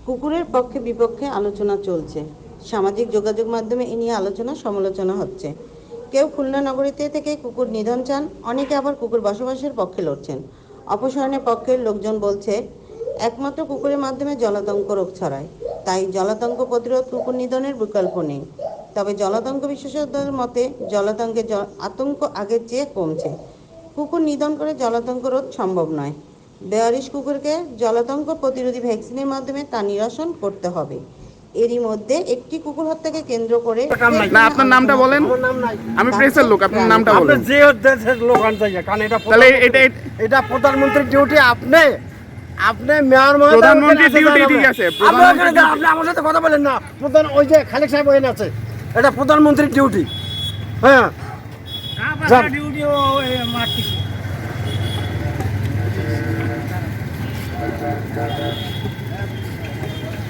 কুকুরের পক্ষে বিপক্ষে আলোচনা চলছে। সামাজিক যোগাযোগ মাধ্যমে এ নিয়ে আলোচনা সমালোচনা হচ্ছে। কেউ খুলনা নগরীতে থেকে কুকুর নিধন চান, অনেকে আবার কুকুর বসবাসের পক্ষে লড়ছেন। অপসারণের পক্ষের লোকজন বলছে একমাত্র কুকুরের মাধ্যমে জলাতঙ্ক রোগ ছড়ায়, তাই জলাতঙ্ক প্রতিরোধ কুকুর নিধনের বিকল্প নেই। তবে জলাতঙ্ক বিশেষজ্ঞদের মতে জলাতঙ্কের আতঙ্ক আগের চেয়ে কমছে। কুকুর নিধন করে জলাতঙ্ক রোধ সম্ভব নয়। বেয়ারিশ কুকুরকে জলাতঙ্ক প্রতিরোধী ভ্যাকসিনের মাধ্যমে তা নিরসন করতে হবে। এরই মধ্যে একটি কুকুর হত্যাকে কেন্দ্র করে না, আপনার নামটা বলেন। আমি প্রেসের লোক, আপনার নামটা বলেন। যে দেশের লোক আনতে কারণ তাহলে এটা প্রধানমন্ত্রীর ডিউটি। আপনি মেয়র প্রধানমন্ত্রীর ডিউটি ঠিক আছে, আপনি আমার সাথে কথা বলেন না। প্রধান ওই যে খালেক সাহেব ওখানে আছে, এটা প্রধানমন্ত্রীর ডিউটি। হ্যাঁ,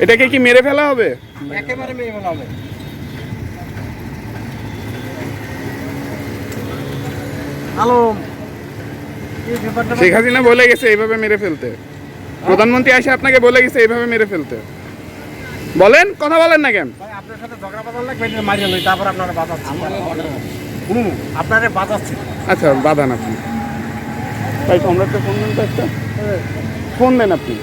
এটাকে কি মেরে ফেলা হবে? একেবারে মেরে ফেলা হবে। হ্যালো, শেখ হাসিনা বলে গেছে এইভাবে মেরে ফেলতে। প্রধানমন্ত্রী এসে আপনাকে বলে গেছে এইভাবে মেরে ফেলতে। বলেন, কথা বলেন না কেন? আপনার সাথে ঝগড়া বাঁধান লাগবে, মারিয়ে লই, তারপর আপনারা বাঁচাচ্ছি। আপনারে বাঁচাচ্ছি। আচ্ছা, বাধান আপনি। তাই সম্রাটকে ফোন দেন তো একটা। ফোন দেন আপনি।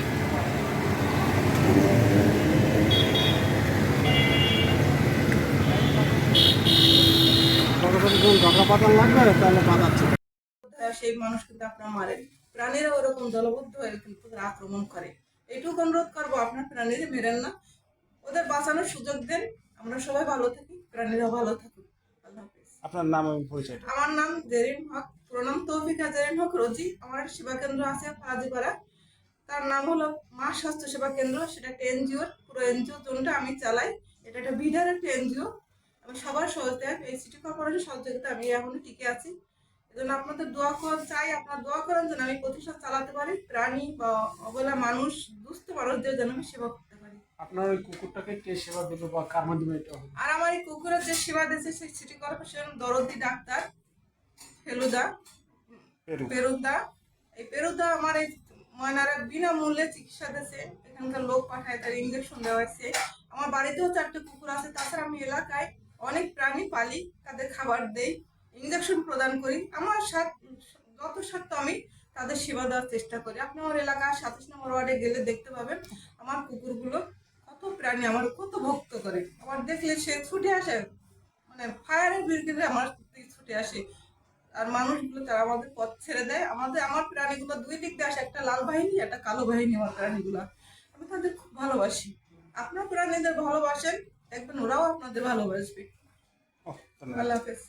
ঝগড়া বাঁধান লাগবে, তাহলে বাঁচাচ্ছি। সেই মানুষ কিন্তু আপনার মারেন, প্রাণীরা ওরকম দলবদ্ধ হয়ে কিন্তু আক্রমণ করে। এইটুকু অনুরোধ করবো, আপনার প্রাণীরা মেরেন না, ওদের বাঁচানোর সুযোগ দেন। আমরা সবাই ভালো থাকি, প্রাণীরা ভালো থাকুক। আল্লাহ হাফেজ। আপনার নাম এবং পরিচয়? আমার নাম জেরিন হক, প্রণাম তৌফিকা জেরিন হক রোজি। আমার সেবা কেন্দ্র আছে ফাজিপাড়া, তার নাম হলো মা স্বাস্থ্য সেবা কেন্দ্র। সেটা একটা এনজিওর, পুরো এনজিও জোনটা আমি চালাই। এটা একটা বিডার একটা এনজিও। আমি সবার সহযোগিতা, এই সিটি কর্পোরেশনের সহযোগিতা আমি এখনো টিকে আছি। এজন্য আপনাদের দোয়া চাই, আপনারা দোয়া করেন যেন আমি প্রতিষ্ঠান চালাতে পারি, প্রাণী বা অবলা মানুষ, দুস্থ মানুষদের যেন আমি সেবা করতে পারি। আপনার ওই কুকুরটাকে কে সেবা দিল বা কার মাধ্যমে এটা হবে? আর আমার এই কুকুরের যে সেবা দিয়েছে সেই সিটি কর্পোরেশন দরদি ডাক্তার ফেলুদা পেরুদা, এই পেরুদা আমার এই ময়নারা বিনামূল্যে চিকিৎসা দিয়েছে। এখানকার লোক পাঠায়, তার ইঞ্জেকশন দেওয়া হয়েছে। আমার বাড়িতেও 4টে কুকুর আছে। তাছাড়া আমি এলাকায় অনেক প্রাণী পালি, তাদের খাবার দেই, ইঞ্জেকশন প্রদান করি। আমার যত সাধ্য আমি তাদের সেবা দেওয়ার চেষ্টা করি। আপনি আমার এলাকার 27 নম্বর ওয়ার্ডে গেলে দেখতে পাবেন আমার কুকুরগুলো কত প্রাণী আমার কত ভক্ত করে। আমার দেখলে সে ছুটে আসে, মানে ফায়ারের ব্রিগেডে আমার ছুটে আসে। আর মানুষগুলো তারা আমাদের পথ ছেড়ে দেয়। আমার প্রাণীগুলো দুই দিক দিয়ে আসে, একটা লাল বাহিনী একটা কালো বাহিনী। আমার প্রাণীগুলো আমি তাদের খুব ভালোবাসি। আপনার প্রাণীদের ভালোবাসেন, দেখবেন ওরাও আপনাদের ভালোবাসবে। আল্লাহ হাফেজ।